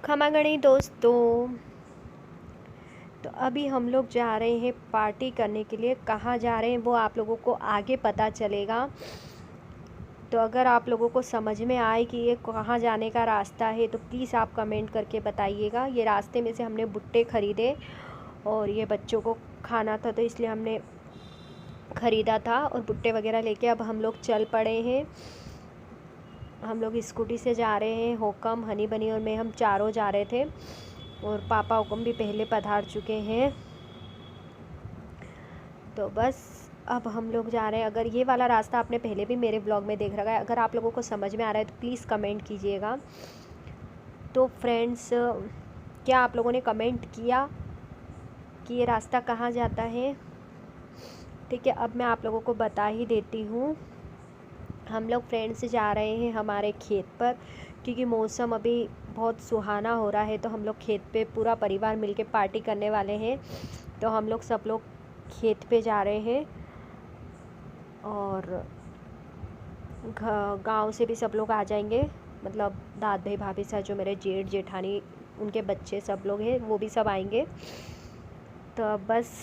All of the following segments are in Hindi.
खमागणी दोस्तों, तो अभी हम लोग जा रहे हैं पार्टी करने के लिए। कहाँ जा रहे हैं वो आप लोगों को आगे पता चलेगा। तो अगर आप लोगों को समझ में आए कि ये कहाँ जाने का रास्ता है तो प्लीज़ आप कमेंट करके बताइएगा। ये रास्ते में से हमने भुट्टे ख़रीदे और ये बच्चों को खाना था तो इसलिए हमने ख़रीदा था, और भुट्टे वगैरह लेके अब हम लोग चल पड़े हैं। हम लोग स्कूटी से जा रहे हैं। होकम, हनी बनी और मैं, हम चारों जा रहे थे, और पापा हुक्म भी पहले पधार चुके हैं। तो बस अब हम लोग जा रहे हैं। अगर ये वाला रास्ता आपने पहले भी मेरे ब्लॉग में देख रखा है, अगर आप लोगों को समझ में आ रहा है तो प्लीज़ कमेंट कीजिएगा। तो फ्रेंड्स, क्या आप लोगों ने कमेंट किया कि ये रास्ता कहाँ जाता है? ठीक है, अब मैं आप लोगों को बता ही देती हूँ। हम लोग फ्रेंड्स जा रहे हैं हमारे खेत पर, क्योंकि मौसम अभी बहुत सुहाना हो रहा है। तो हम लोग खेत पे पूरा परिवार मिलके पार्टी करने वाले हैं। तो हम लोग सब लोग खेत पे जा रहे हैं, और गांव से भी सब लोग आ जाएंगे। मतलब दाद भाई भाभी साहब, जो मेरे जेठ जेठानी, उनके बच्चे सब लोग हैं, वो भी सब आएंगे। तो अब बस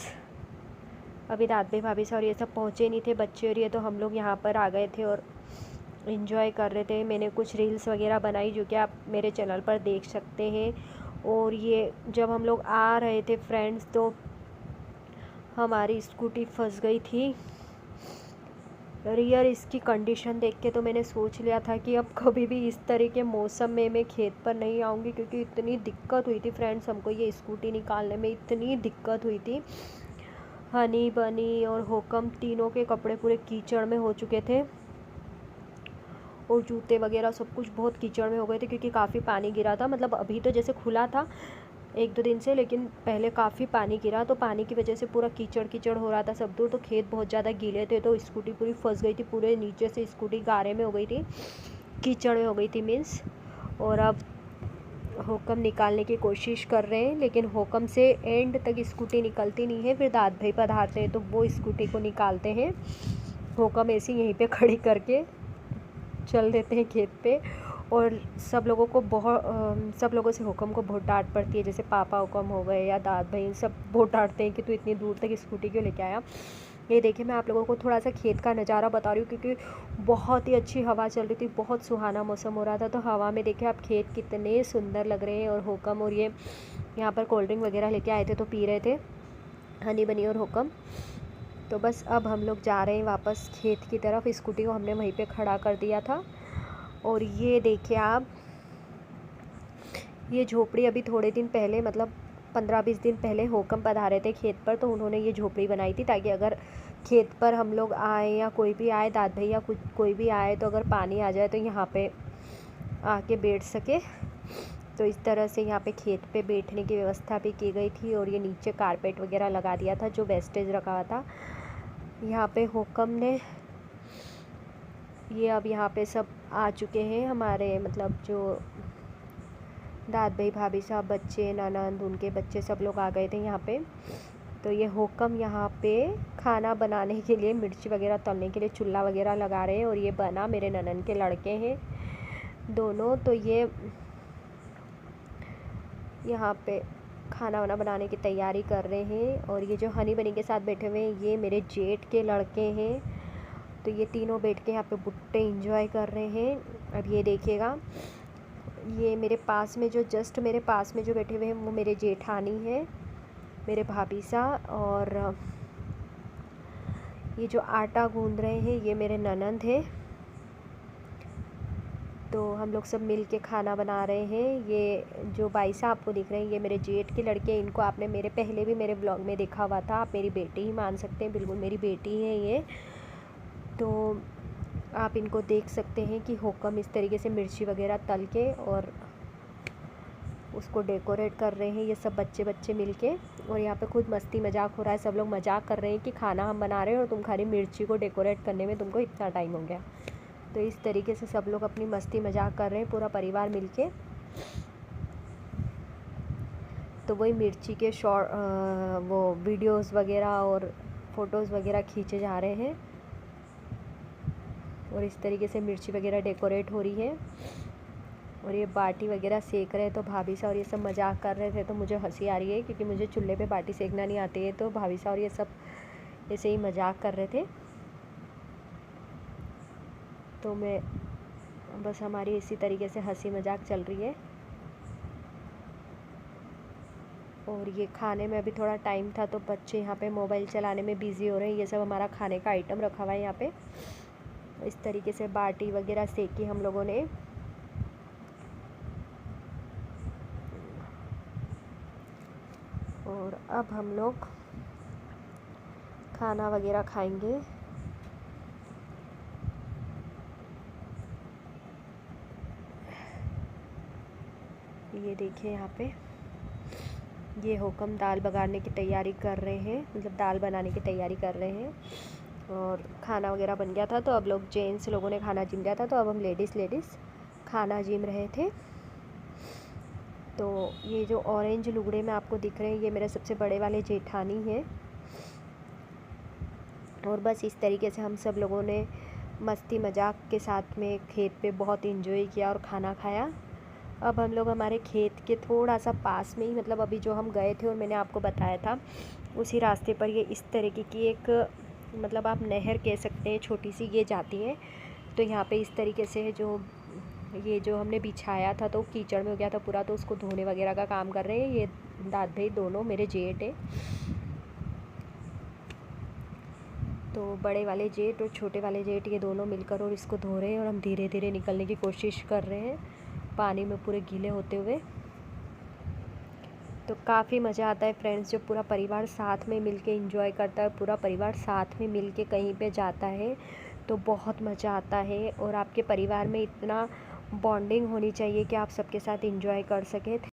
अभी दाद भाई भाभी साहब और ये सब पहुँचे नहीं थे, बच्चे और ये, तो हम लोग यहाँ पर आ गए थे और इन्जॉय कर रहे थे। मैंने कुछ रील्स वगैरह बनाई जो कि आप मेरे चैनल पर देख सकते हैं। और ये जब हम लोग आ रहे थे फ्रेंड्स, तो हमारी स्कूटी फंस गई थी। रियर इसकी कंडीशन देख के तो मैंने सोच लिया था कि अब कभी भी इस तरह के मौसम में मैं खेत पर नहीं आऊँगी, क्योंकि इतनी दिक्कत हुई थी फ्रेंड्स, हमको ये स्कूटी निकालने में इतनी दिक्कत हुई थी। हनी बनी और होकम तीनों के कपड़े पूरे कीचड़ में हो चुके थे, और जूते वगैरह सब कुछ बहुत कीचड़ में हो गए थे, क्योंकि काफ़ी पानी गिरा था। मतलब अभी तो जैसे खुला था 1-2 दिन से, लेकिन पहले काफ़ी पानी गिरा, तो पानी की वजह से पूरा कीचड़ कीचड़ हो रहा था सब दूर। तो खेत बहुत ज़्यादा गीले थे, तो स्कूटी पूरी फंस गई थी, पूरे नीचे से स्कूटी गारे में हो गई थी, कीचड़ में हो गई थी मीन्स। और अब होकम निकालने की कोशिश कर रहे हैं, लेकिन होकम से एंड तक स्कूटी निकलती नहीं है। फिर दाद भाई पधारते हैं तो वो स्कूटी को निकालते हैं। होकम ऐसे यहीं पे खड़ी करके चल देते हैं खेत पे। और सब लोगों से हुक्म को बहुत डांट पड़ती है, जैसे पापा हुक्म हो गए या दाद भाई, सब बहुत डांटते हैं कि तू इतनी दूर तक स्कूटी क्यों लेके आया। ये देखिए, मैं आप लोगों को थोड़ा सा खेत का नज़ारा बता रही हूँ, क्योंकि बहुत ही अच्छी हवा चल रही थी, बहुत सुहाना मौसम हो रहा था। तो हवा में देखिए आप खेत कितने सुंदर लग रहे हैं। और हुक्म और ये यहाँ पर कोल्ड ड्रिंक वगैरह लेके आए थे तो पी रहे थे, हनी बनी और हुक्म। तो बस अब हम लोग जा रहे हैं वापस खेत की तरफ। स्कूटी को हमने वहीं पे खड़ा कर दिया था। और ये देखिए आप, ये झोपड़ी अभी थोड़े दिन पहले, मतलब 15-20 दिन पहले होकम पधारे थे खेत पर, तो उन्होंने ये झोपड़ी बनाई थी, ताकि अगर खेत पर हम लोग आए या कोई भी आए, दाद भाई या कोई भी आए, तो अगर पानी आ जाए तो यहाँ पे आके बैठ सके। तो इस तरह से यहाँ पे खेत पे बैठने की व्यवस्था भी की गई थी। और ये नीचे कारपेट वगैरह लगा दिया था, जो वेस्टेज रखा हुआ था यहाँ पे होकम ने। ये अब यहाँ पे सब आ चुके हैं हमारे, मतलब जो दाद भाई भाभी साहब, बच्चे, ननंद, उनके बच्चे, सब लोग आ गए थे यहाँ पे। तो ये होकम यहाँ पे खाना बनाने के लिए, मिर्ची वगैरह तलने के लिए चूल्हा वगैरह लगा रहे हैं। और ये बना, मेरे ननंद के लड़के हैं दोनों, तो ये यहाँ पे खाना वाना बनाने की तैयारी कर रहे हैं। और ये जो हनी बनी के साथ बैठे हुए हैं, ये मेरे जेठ के लड़के हैं। तो ये तीनों बैठ के यहाँ पे भुट्टे एंजॉय कर रहे हैं। अब ये देखिएगा, ये मेरे पास में, जो जस्ट मेरे पास में जो बैठे हुए हैं, वो मेरे जेठानी है, मेरे भाभी साहब। और ये जो आटा गूंद रहे हैं, ये मेरे ननंद है। तो हम लोग सब मिल के खाना बना रहे हैं। ये जो भाई साहब आपको दिख रहे हैं, ये मेरे जेठ के लड़के हैं। इनको आपने मेरे पहले भी मेरे ब्लॉग में देखा हुआ था, आप मेरी बेटी ही मान सकते हैं, बिल्कुल मेरी बेटी है ये। तो आप इनको देख सकते हैं कि होकम इस तरीके से मिर्ची वगैरह तल के और उसको डेकोरेट कर रहे हैं, ये सब बच्चे मिलके। और यहाँ पे खुद मस्ती मजाक हो रहा है, सब लोग मजाक कर रहे हैं कि खाना हम बना रहे हैं और तुम खाली मिर्ची को डेकोरेट करने में तुमको इतना टाइम हो गया। तो इस तरीके से सब लोग अपनी मस्ती मजाक कर रहे हैं, पूरा परिवार मिलके। तो वही मिर्ची के वो वीडियोस वगैरह और फ़ोटोज़ वगैरह खींचे जा रहे हैं। और इस तरीके से मिर्ची वगैरह डेकोरेट हो रही है। और ये बाटी वगैरह सेक रहे हैं, तो भाभी सा और ये सब मजाक कर रहे थे, तो मुझे हंसी आ रही है क्योंकि मुझे चूल्हे पे बाटी सेकना नहीं आती है। तो भाभी सा और ये सब ऐसे ही मजाक कर रहे थे। तो मैं बस, हमारी इसी तरीके से हंसी मजाक चल रही है। और ये खाने में अभी थोड़ा टाइम था, तो बच्चे यहाँ पे मोबाइल चलाने में बिज़ी हो रहे हैं। ये सब हमारा खाने का आइटम रखा हुआ है यहाँ पे। इस तरीके से बाटी वगैरह सेकी हम लोगों ने। और अब हम लोग खाना वगैरह खाएंगे। ये देखिए यहाँ पे ये हुक्म दाल बघारने की तैयारी कर रहे हैं, मतलब दाल बनाने की तैयारी कर रहे हैं। और खाना वगैरह बन गया था, तो अब लोग जेंट्स लोगों ने खाना जिम लिया था, तो अब हम लेडीज़ खाना जिम रहे थे। तो ये जो ऑरेंज लुगड़े में आपको दिख रहे हैं, ये मेरे सबसे बड़े वाले जेठानी हैं। और बस इस तरीके से हम सब लोगों ने मस्ती मजाक के साथ में खेत पे बहुत एंजॉय किया और खाना खाया। अब हम लोग हमारे खेत के थोड़ा सा पास में ही, मतलब अभी जो हम गए थे और मैंने आपको बताया था, उसी रास्ते पर ये इस तरीके की एक, मतलब आप नहर कह सकते हैं, छोटी सी ये जाती है। तो यहाँ पे इस तरीके से ये जो हमने बिछाया था, तो कीचड़ में हो गया था पूरा, तो उसको धोने वगैरह का काम कर रहे हैं ये दाद भाई दोनों, मेरे जेठ है। तो बड़े वाले जेठ और छोटे वाले जेठ ये दोनों मिलकर और इसको धो रहे हैं, और हम धीरे धीरे निकलने की कोशिश कर रहे हैं पानी में पूरे गीले होते हुए। तो काफ़ी मज़ा आता है फ्रेंड्स, जब पूरा परिवार साथ में मिल के इंजॉय करता है, पूरा परिवार साथ में मिल के कहीं पे जाता है, तो बहुत मज़ा आता है। और आपके परिवार में इतना बॉन्डिंग होनी चाहिए कि आप सबके साथ इंजॉय कर सकें।